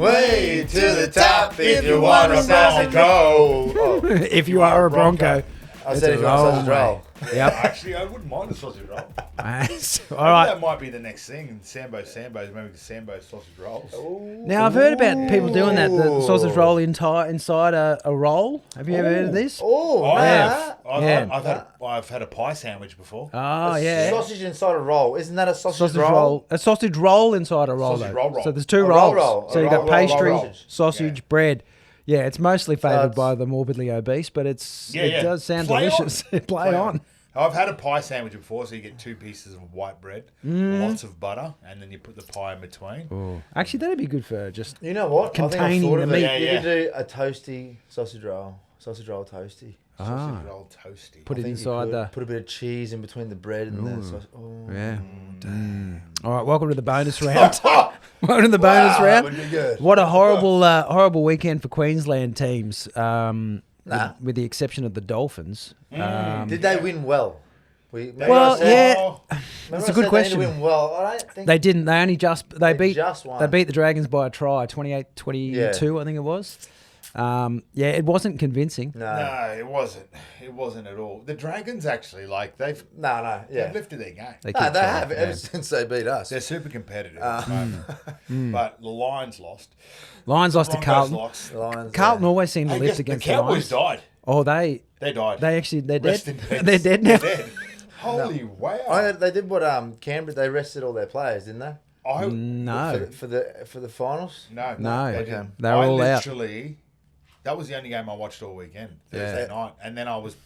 Way to the top if you want a sausage roll. Oh, If you are a Bronco. I said if you want a sausage roll. Yep. Actually, I wouldn't mind a sausage roll. All Maybe right. that might be the next thing. Sambo's maybe Sambo's sausage rolls. Now, I've heard about people doing that, the sausage roll inside a roll. Have you ever heard of this? Oh, I yeah. have. Yeah. I've had a pie sandwich before. Oh, yeah. Sausage inside a roll. Isn't that a sausage roll? roll. A sausage roll inside a roll. Sausage though. roll. So there's two A rolls. roll. So A you got roll, pastry, roll. sausage, bread. Yeah, it's mostly favoured it's- by the morbidly obese, but it Yeah. does sound Play delicious. on. Play on. I've had a pie sandwich before, so you get 2 pieces of white bread, lots of butter, and then you put the pie in between. Actually, that'd be good for just. You know what? Containing I think I've thought of the it. meat. Yeah, You yeah. could do a toasty sausage roll toasty. Sausage roll toasty. Put it I think you inside could the. put a bit of cheese in between the bread and the sausage. Oh. Yeah. All right, welcome to the bonus round. Welcome to the bonus That round. would be good. What a horrible weekend for Queensland teams. With the exception of the Dolphins. Did they win well? Well, yeah. It's a good question. They didn't win well. I don't think They didn't. They only they beat just won. they beat the Dragons by a try, 28-22, I think it was. Yeah, it wasn't convincing. No, No, it wasn't. It wasn't at all. The Dragons actually, they've yeah. lifted their game. They No, keep they trying, have yeah. ever since they beat us. They're super competitive at the moment. But the Lions lost. Lions lost to Broncos Carlton. lost. Lions, Carlton always seem to Hey, lift guess against the Cowboys the Lions. died. Oh, they died. they're Rest dead. in peace. They're dead now. They're dead. Holy wow. They did what Canberra. They rested all their players, didn't they? No, For the finals. No. No. They didn't. They were all out. literally, that was the only game I watched all weekend, Thursday night. And then I was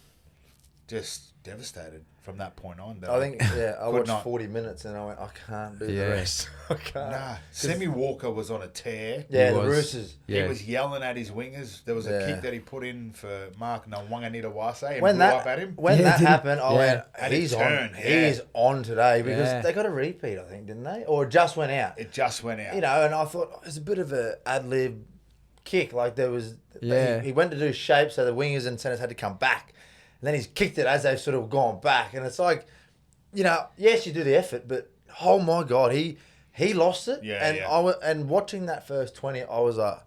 just devastated from that point on. I think I watched not. 40 minutes and I went, I can't do the Yeah. rest. I can't. Nah, Semi Walker was on a tear. Yeah, He the was. Roosters. Yeah. He was yelling at his wingers. There was a Yeah. kick that he put in for Mark Nwanganita-Wase and When blew up at him. when Yeah, that didn't- happened, I yeah. went, And it he's turned, on. yeah. He's on today because Yeah. they got a repeat, I think, didn't they? Or it just went out. It just went out. You know, and I thought it was a bit of a ad lib kick. Like there was, Yeah. he went to do shape, so the wingers and centers had to come back, and then he's kicked it as they've sort of gone back, and it's like, you know, yes, you do the effort, but oh my god, he lost it. Yeah, and yeah. and watching that first 20, I was like,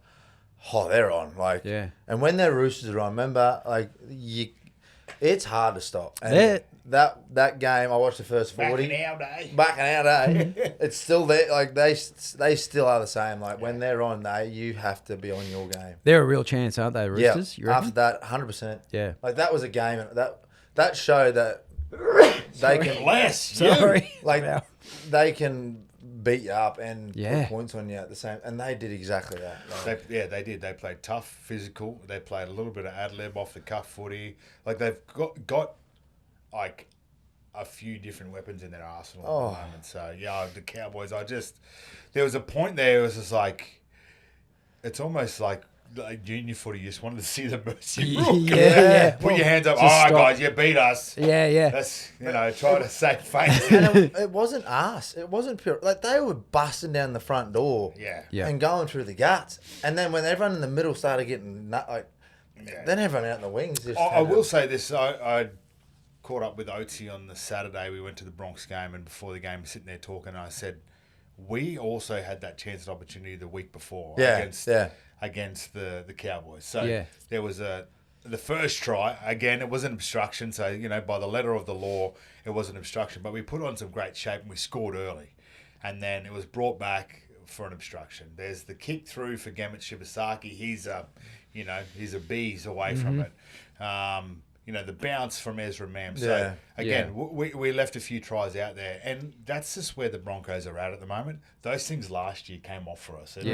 oh, they're on. Like, Yeah. And when their Roosters are on, remember, like it's hard to stop. And Yeah. that game, I watched the first 40. Back in our day. Back in our day, it's still there. Like they still are the same. Like when they're on, you have to be on your game. They're a real chance, aren't they, Roosters? Yeah. You reckon? After that, 100%. Yeah. Like that was a game, and that showed that they can Bless you. Sorry. like Wow. they can beat you up and Yeah. put points on you at the same, and they did exactly that. Like, They did. They played tough, physical. They played a little bit of ad lib off the cuff footy. Like they've got like a few different weapons in their arsenal at the moment. So yeah, the Cowboys. There was a point there. It was just like it's almost like junior footy. You just wanted to see the mercy rule. Yeah. Put your hands up. Just All right, stop. guys, you beat us. Yeah. That's try to save face. and it wasn't us. It wasn't pure. Like they were busting down the front door. Yeah. And going through the guts. And then when everyone in the middle started getting then everyone out in the wings. Just I will say this. I caught up with Oatesy on the Saturday. We went to the Bronx game, and before the game, sitting there talking, I said, we also had that chance and opportunity the week before against the Cowboys. So there was the first try, again, it was an obstruction. So, by the letter of the law, it was an obstruction. But we put on some great shape and we scored early. And then it was brought back for an obstruction. There's the kick through for Gamut Shibasaki. He's a bees away from it. The bounce from Ezra Mam. So, again, we left a few tries out there. And that's just where the Broncos are at the moment. Those things last year came off for us. And,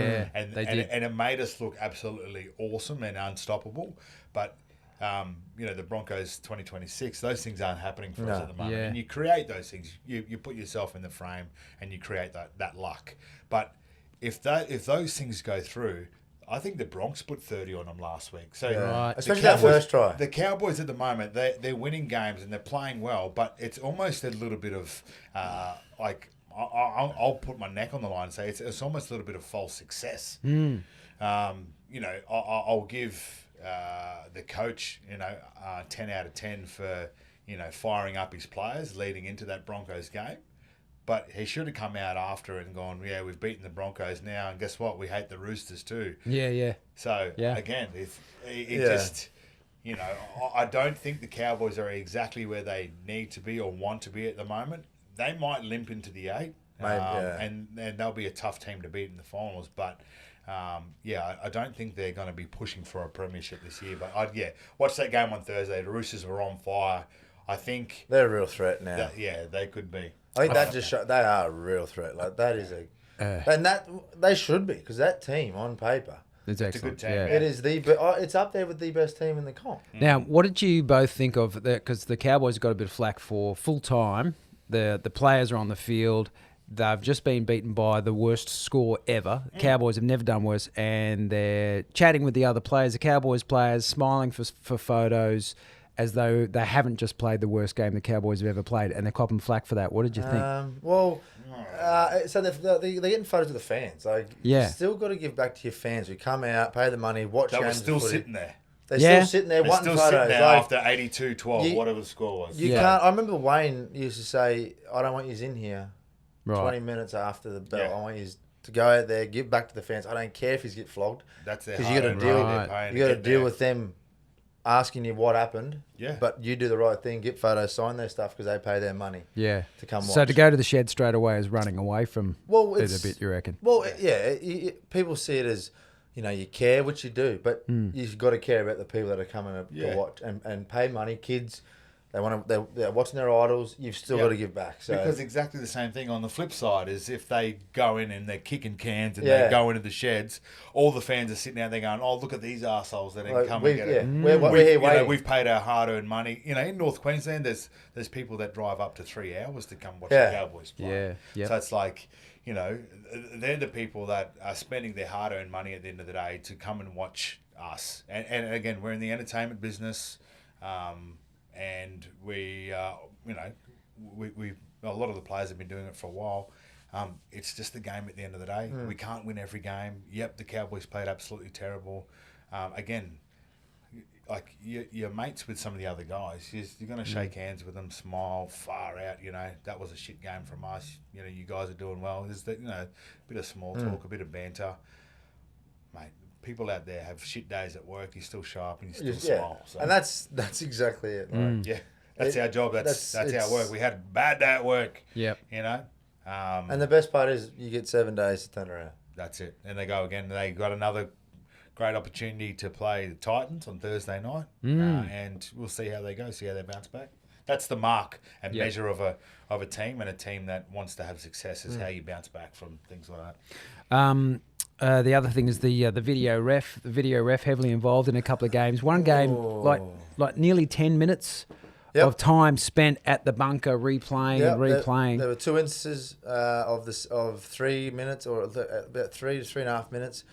they did. And it made us look absolutely awesome and unstoppable. But, the Broncos 2026, those things aren't happening for us at the moment. Yeah. And you create those things. You put yourself in the frame and you create that luck. But if those things go through, I think the Bronx put 30 on them last week. So Right. Especially that first try. The Cowboys at the moment, they're winning games and they're playing well, but it's almost a little bit of I'll put my neck on the line and say it's almost a little bit of false success. I'll give the coach 10 out of 10 for firing up his players leading into that Broncos game. But he should have come out after it and gone, yeah, we've beaten the Broncos now, and guess what? We hate the Roosters too. Yeah. So, again, it just, I don't think the Cowboys are exactly where they need to be or want to be at the moment. They might limp into the 8, and they'll be a tough team to beat in the finals. But, I don't think they're going to be pushing for a premiership this year. But, watch that game on Thursday. The Roosters were on fire. I think... They're a real threat now. They could be. I think that just shows they are a real threat. Like that is and that they should be, because that team on paper, it's excellent. A good team. Yeah. It is it's up there with the best team in the comp. Now, what did you both think of that? Because the Cowboys got a bit of flack for full time. The players are on the field. They've just been beaten by the worst score ever. Cowboys have never done worse, and they're chatting with the other players, the Cowboys players, smiling for photos, as though they haven't just played the worst game the Cowboys have ever played, and they're copping flack for that. What did you think? So they're getting photos of the fans. Like, you still got to give back to your fans who come out, pay the money, watch games. They were still sitting there. They're still sitting there wanting photos. Sitting there after 82-12, whatever the score was. You can't. I remember Wayne used to say, I don't want you in here 20 minutes after the bell. I want you to go out there, give back to the fans. I don't care if he's get flogged. That's their because you got to deal with them asking you what happened, but you do the right thing, get photos, sign their stuff because they pay their money to come watch. So to go to the shed straight away is running away from it a bit, you reckon? Well, people see it as, you care, which you do, but you've got to care about the people that are coming to watch and pay money, kids. They're watching their idols. You've still got to give back. So. Because exactly the same thing on the flip side is if they go in and they're kicking cans and they go into the sheds, all the fans are sitting out there going, "Oh, look at these arseholes that didn't come and get it." We're here waiting. We've paid our hard-earned money. In North Queensland, there's people that drive up to 3 hours to come watch the Cowboys play. So it's like, they're the people that are spending their hard-earned money at the end of the day to come and watch us. And again, we're in the entertainment business. And we a lot of the players have been doing it for a while. It's just the game at the end of the day. We can't win every game. Yep, the Cowboys played absolutely terrible. Again, like you're mates with some of the other guys. You're going to shake hands with them, smile, far out. That was a shit game from us. You guys are doing well. There's that, a bit of small talk, a bit of banter, mate. People out there have shit days at work. You still show up and you still smile. So. And that's exactly it. Like, that's our job. That's our work. We had a bad day at work. Yep. And the best part is you get 7 days to turn around. That's it. And they go again. They got another great opportunity to play the Titans on Thursday night, and we'll see how they go. See how they bounce back. That's the mark and measure of a team, and a team that wants to have success is how you bounce back from things like that. The other thing is the video ref. The video ref heavily involved in a couple of games. One game, like nearly 10 minutes of time spent at the bunker replaying and replaying. There were 2 instances of 3 minutes, or about 3 to 3.5 minutes,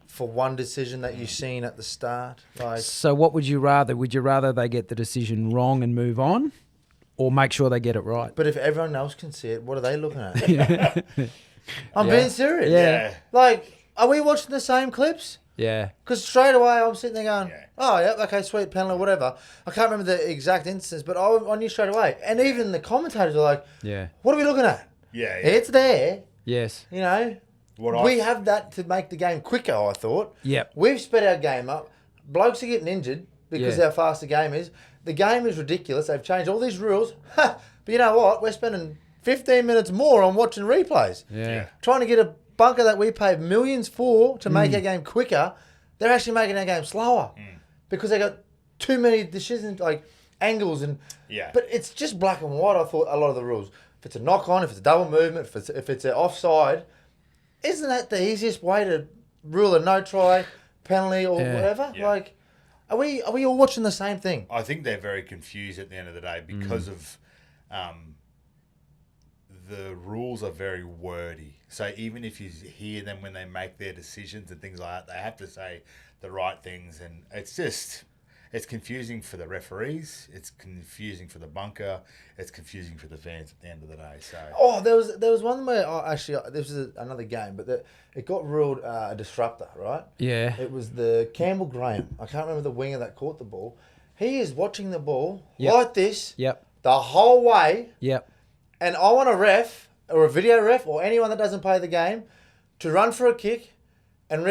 for one decision that you've seen at the start. So what would you rather? Would you rather they get the decision wrong and move on, or make sure they get it right? But if everyone else can see it, what are they looking at? I'm being serious. Yeah. Like, are we watching the same clips? Yeah. Because straight away I'm sitting there going, okay, sweet, penalty, whatever. I can't remember the exact instance, but I knew straight away. And even the commentators are like, what are we looking at? Yeah. It's there. Yes. We have that to make the game quicker, I thought. Yep. We've sped our game up. Blokes are getting injured because how fast the game is. The game is ridiculous. They've changed all these rules. But you know what? We're spending 15 minutes more on watching replays. Yeah. Trying to get a bunker that we paid millions for to make our game quicker. They're actually making our game slower because they got too many decisions, like angles and. Yeah. But it's just black and white. I thought a lot of the rules. If it's a knock on, if it's a double movement, if it's an offside, isn't that the easiest way to rule a no try, penalty, or whatever? Yeah. Like, are we all watching the same thing? I think they're very confused at the end of the day because of. The rules are very wordy. So even if you hear them when they make their decisions and things like that, they have to say the right things. And it's confusing for the referees. It's confusing for the bunker. It's confusing for the fans at the end of the day. So there was one where this was another game, but it got ruled a disruptor, right? Yeah. It was the Campbell Graham. I can't remember the winger that caught the ball. He is watching the ball like this the whole way. Yep. And I want a ref or a video ref or anyone that doesn't play the game to run for a kick and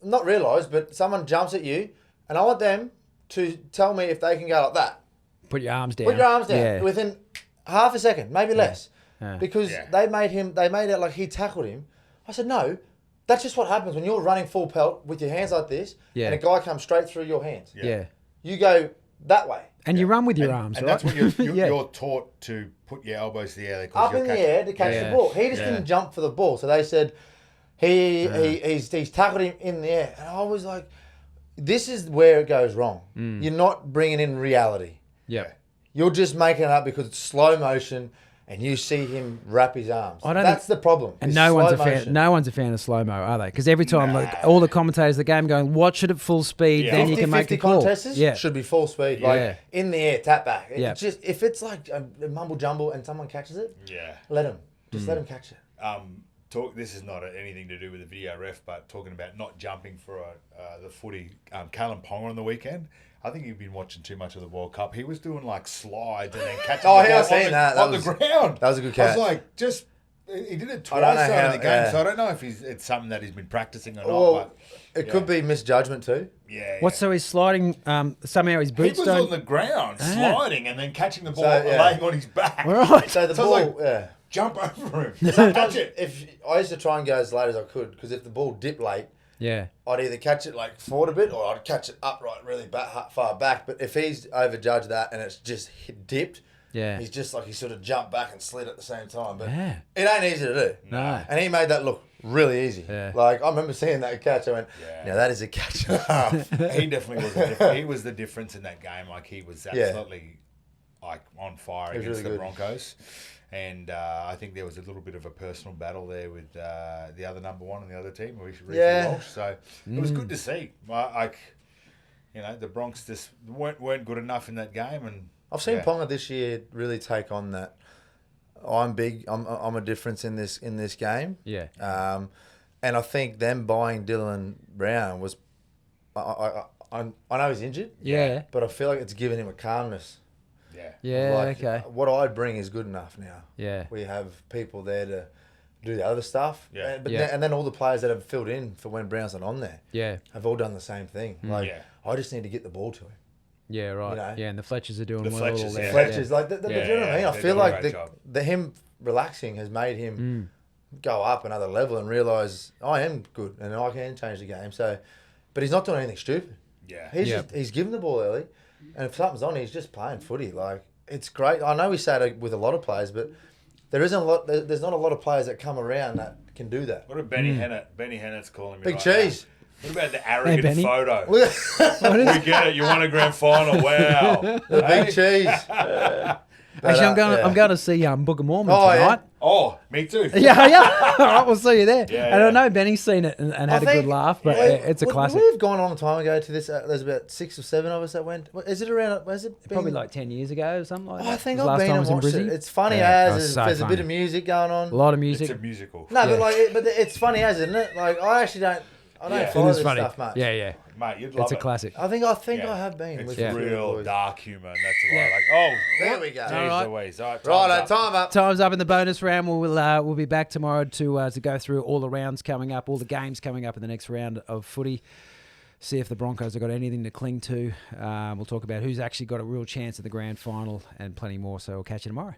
not realise, but someone jumps at you, and I want them to tell me if they can go like that. Put your arms down. Put your arms down Yeah. within half a second, maybe less. Yeah. Because they made it like he tackled him. I said, no, that's just what happens when you're running full pelt with your hands like this and a guy comes straight through your hands. Yeah. You go that way. And you run with your arms, and right? that's what you're taught to put your elbows in the air. Up in the air to catch the ball. He just didn't jump for the ball. So they said he's tackled him in the air. And I was like, this is where it goes wrong. You're not bringing in reality. Yeah. You're just making it up because it's slow motion and you see him wrap his arms. That's the problem. And no one's a fan of slow-mo, are they? Because every time all the commentators of the game going, watch it at full speed, then you can make the call. Contests should be full speed. Like in the air, tap back. Just if it's like a mumble jumble and someone catches it, let him. Just let him catch it. This is not anything to do with the video ref, but talking about not jumping for the footy. Callum Ponga on the weekend. I think you've been watching too much of the World Cup. He was doing like slides and then catching the ball on the ground. That was a good catch. I was like, he did it twice in the game, so I don't know if it's something that he's been practicing or not. Well, it could be misjudgment too. Yeah. So he's sliding, somehow his boots He was on the ground sliding and then catching the ball laying on his back. Right. So the ball, jump over him. Sometimes if I used to try and go as late as I could, because if the ball dipped late, I'd either catch it like forward a bit or I'd catch it upright really far back. But if he's overjudged that and it's just dipped, he's just like he sort of jumped back and slid at the same time. But it ain't easy to do. No. And he made that look really easy. Yeah. Like I remember seeing that catch. I went, now that is a catch. He definitely was. He was the difference in that game. Like he was absolutely like on fire against the Broncos. And I think there was a little bit of a personal battle there with the other number one on the other team, Reece Walsh. So it was good to see. Like, the Bronx just weren't good enough in that game. And I've seen Ponga this year really take on that. I'm big. I'm a difference in this game. Yeah. And I think them buying Dylan Brown was. I know he's injured. Yeah. But I feel like it's given him a calmness. Yeah, okay. What I bring is good enough now. Yeah. We have people there to do the other stuff. Yeah. And then all the players that have filled in for when Brown's not on there have all done the same thing. I just need to get the ball to him. Yeah, right. And the Fletchers are doing the well. Fletchers, there. Fletchers, like, do you know what I mean? I feel like him him relaxing has made him go up another level and realise I am good and I can change the game. So, but he's not doing anything stupid. Yeah. He's given the ball early. And if something's on, he's just playing footy. Like, it's great. I know we say it with a lot of players, but there's not a lot of players that come around that can do that. What about Benny Hennett? Benny Hennett's calling me Big right cheese. Now. What about the arrogant photo? We get it. You won a grand final. Wow. The big cheese. Actually, I'm going to see Book of Mormon tonight. Oh, me too. Yeah. All right, we'll see you there. Yeah, and I know Benny's seen it and had a good laugh, but it's a classic. We've gone a long time ago to this. There's about 6 or 7 of us that went. Is it around? Was it probably like 10 years ago or something like that? I think I've been and watched it. It's funny as there's a bit of music going on. A lot of music. It's a musical. No, but it's funny as, isn't it? Like I actually don't follow this stuff much. Yeah. Mate, you'd love it's a classic. I think I have been. It's with real dark humour, and that's why. There we go. Right, time up. Time's up in the bonus round. We'll be back tomorrow to go through all the rounds coming up, all the games coming up in the next round of footy. See if the Broncos have got anything to cling to. We'll talk about who's actually got a real chance at the grand final and plenty more. So we'll catch you tomorrow.